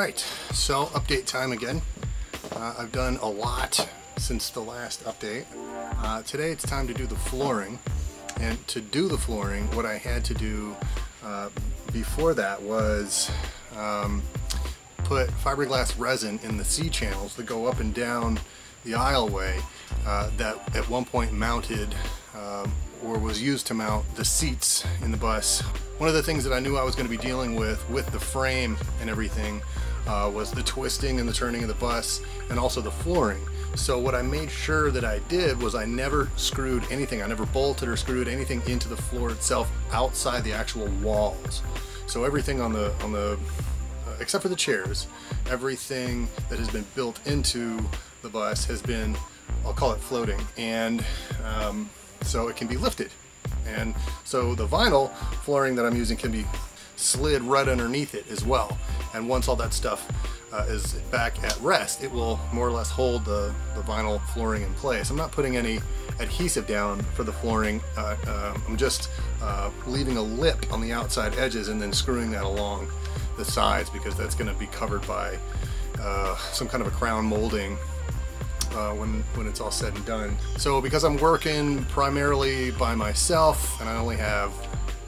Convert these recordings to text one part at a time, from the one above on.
Alright, so update time again. I've done a lot since the last update. Today it's time to do the flooring. And to do the flooring, what I had to do before that was put fiberglass resin in the C-channels that go up and down the aisleway that at one point mounted or was used to mount the seats in the bus. One of the things that I knew I was going to be dealing with the frame and everything was the twisting and the turning of the bus and also the flooring. So what I made sure that I did was I never screwed anything. I never bolted or screwed anything into the floor itself outside the actual walls. So everything on the except for the chairs, everything that has been built into the bus has been, I'll call it floating, and so it can be lifted. And so the vinyl flooring that I'm using can be slid right underneath it as well. And once all that stuff is back at rest, it will more or less hold the vinyl flooring in place. I'm not putting any adhesive down for the flooring. I'm just leaving a lip on the outside edges and then screwing that along the sides, because that's going to be covered by some kind of a crown molding when it's all said and done. So because I'm working primarily by myself and I only have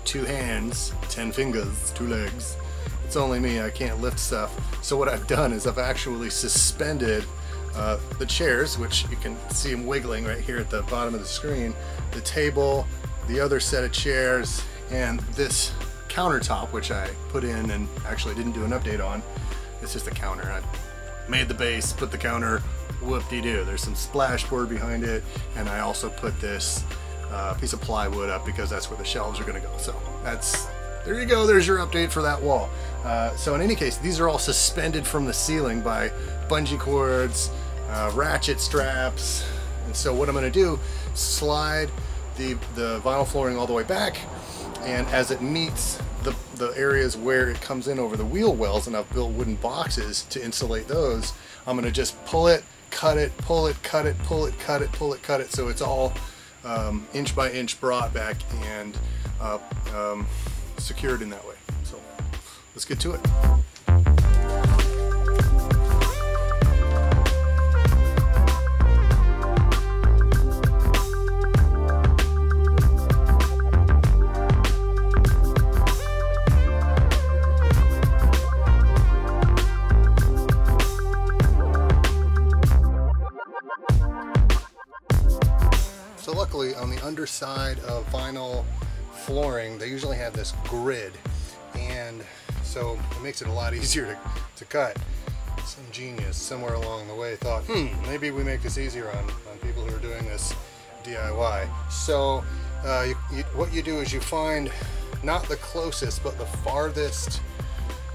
2 hands, 10 fingers, 2 legs, it's only me, I can't lift stuff. So what I've done is I've actually suspended the chairs, which you can see them wiggling right here at the bottom of the screen, the table, the other set of chairs, and this countertop, which I put in and actually didn't do an update on. It's just a counter. I made the base, put the counter, whoop-de-doo. There's some splashboard behind it, and I also put this piece of plywood up because that's where the shelves are going to go. So there you go, there's your update for that wall. So in any case, these are all suspended from the ceiling by bungee cords, ratchet straps, and so what I'm going to do, slide the vinyl flooring all the way back, and as it meets the areas where it comes in over the wheel wells, and I've built wooden boxes to insulate those, I'm going to just pull it, cut it, pull it, cut it, pull it, cut it, pull it, cut it, so it's all inch by inch brought back and secured in that way. So let's get to it. So luckily on the underside of vinyl flooring, they usually have this grid, and so it makes it a lot easier to cut. Some genius somewhere along the way thought, maybe we make this easier on people who are doing this DIY. So what you do is you find not the closest but the farthest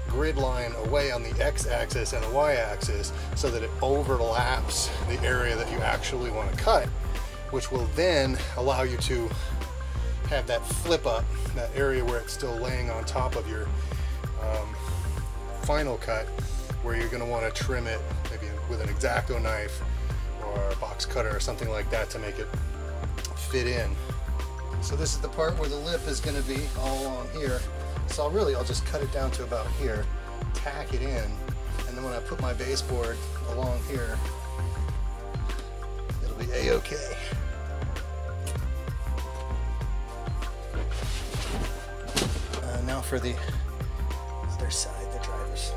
grid line away on the x-axis and the y-axis, so that it overlaps the area that you actually want to cut, which will then allow you to have that flip up, that area where it's still laying on top of your final cut, where you're going to want to trim it maybe with an X-Acto knife or a box cutter or something like that to make it fit in. So this is the part where the lip is going to be all along here. So I'll just cut it down to about here, tack it in, and then when I put my baseboard along here, it'll be a-okay. Now for the other side, the driver's side.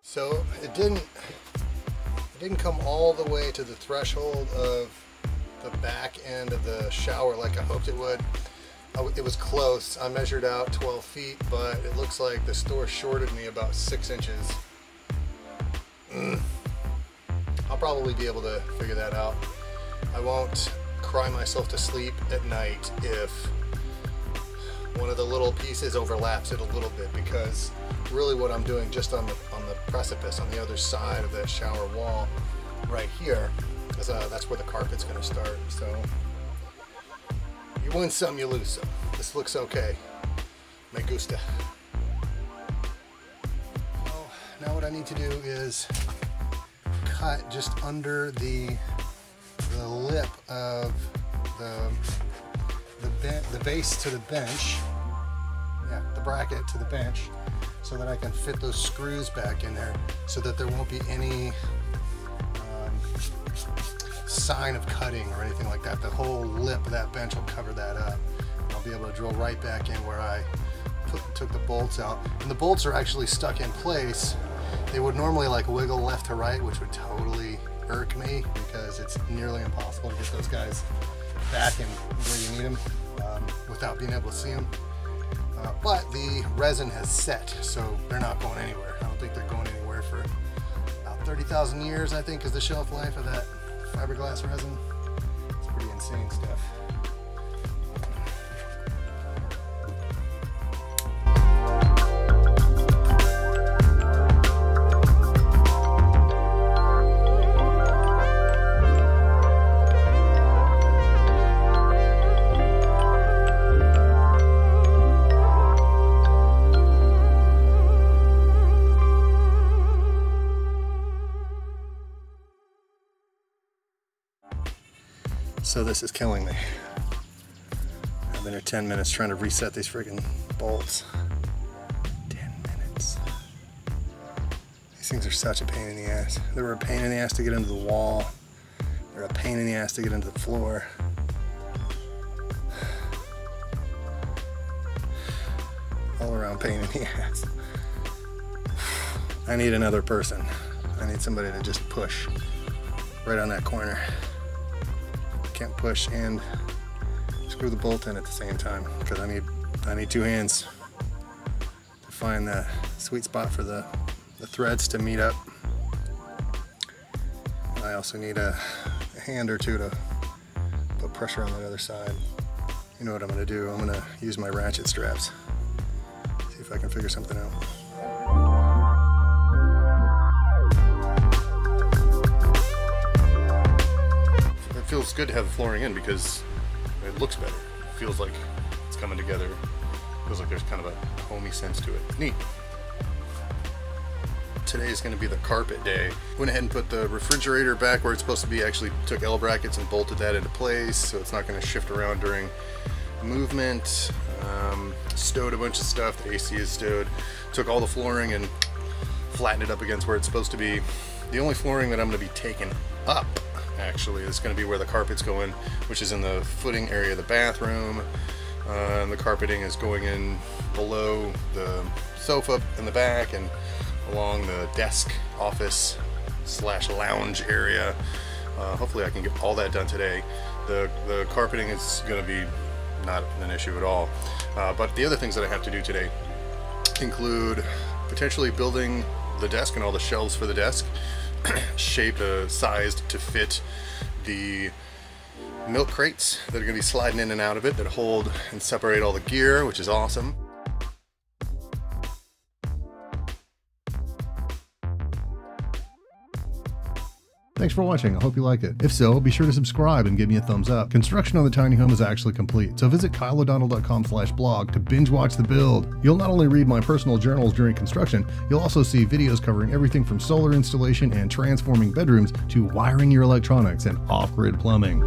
So it didn't come all the way to the threshold of the back end of the shower like I hoped it would. It was close. I measured out 12 feet, but it looks like the store shorted me about 6 inches. I'll probably be able to figure that out. I won't cry myself to sleep at night if one of the little pieces overlaps it a little bit, because really what I'm doing just on the precipice on the other side of that shower wall right here is that's where the carpet's going to start. So you win some, you lose some. This looks okay. Me gusta. Well, now what I need to do is cut just under the lip of the base to the bench, yeah, the bracket to the bench, so that I can fit those screws back in there so that there won't be any sign of cutting or anything like that. The whole lip of that bench will cover that up. I'll be able to drill right back in where I took the bolts out. And the bolts are actually stuck in place. They would normally like wiggle left to right, which would totally irk me because it's nearly impossible to get those guys back in where you need them without being able to see them. But the resin has set, so they're not going anywhere. I don't think they're going anywhere for about 30,000 years, I think, is the shelf life of that fiberglass resin. It's pretty insane stuff. So this is killing me. I've been here 10 minutes trying to reset these freaking bolts. 10 minutes. These things are such a pain in the ass. They were a pain in the ass to get into the wall. They're a pain in the ass to get into the floor. All around pain in the ass. I need another person. I need somebody to just push right on that corner. Can't push and screw the bolt in at the same time because I need two hands to find the sweet spot for the threads to meet up. I also need a hand or two to put pressure on the other side. You know what I'm going to do? I'm going to use my ratchet straps. See if I can figure something out. It feels good to have the flooring in because it looks better. It feels like it's coming together. It feels like there's kind of a homey sense to it. Neat. Today is going to be the carpet day. Went ahead and put the refrigerator back where it's supposed to be. Actually took L brackets and bolted that into place so it's not going to shift around during movement. Stowed a bunch of stuff. The AC is stowed. Took all the flooring and flattened it up against where it's supposed to be. The only flooring that I'm going to be taking up actually is going to be where the carpet's going, which is in the footing area of the bathroom. And the carpeting is going in below the sofa in the back and along the desk, office / lounge area. Hopefully I can get all that done today. The carpeting is going to be not an issue at all. But the other things that I have to do today include potentially building the desk and all the shelves for the desk, shaped, sized to fit the milk crates that are going to be sliding in and out of it that hold and separate all the gear, which is awesome. Thanks for watching. I hope you liked it. If so, be sure to subscribe and give me a thumbs up. Construction on the tiny home is actually complete, so visit kyleodonnell.com/blog to binge watch the build. You'll not only read my personal journals during construction, you'll also see videos covering everything from solar installation and transforming bedrooms to wiring your electronics and off-grid plumbing.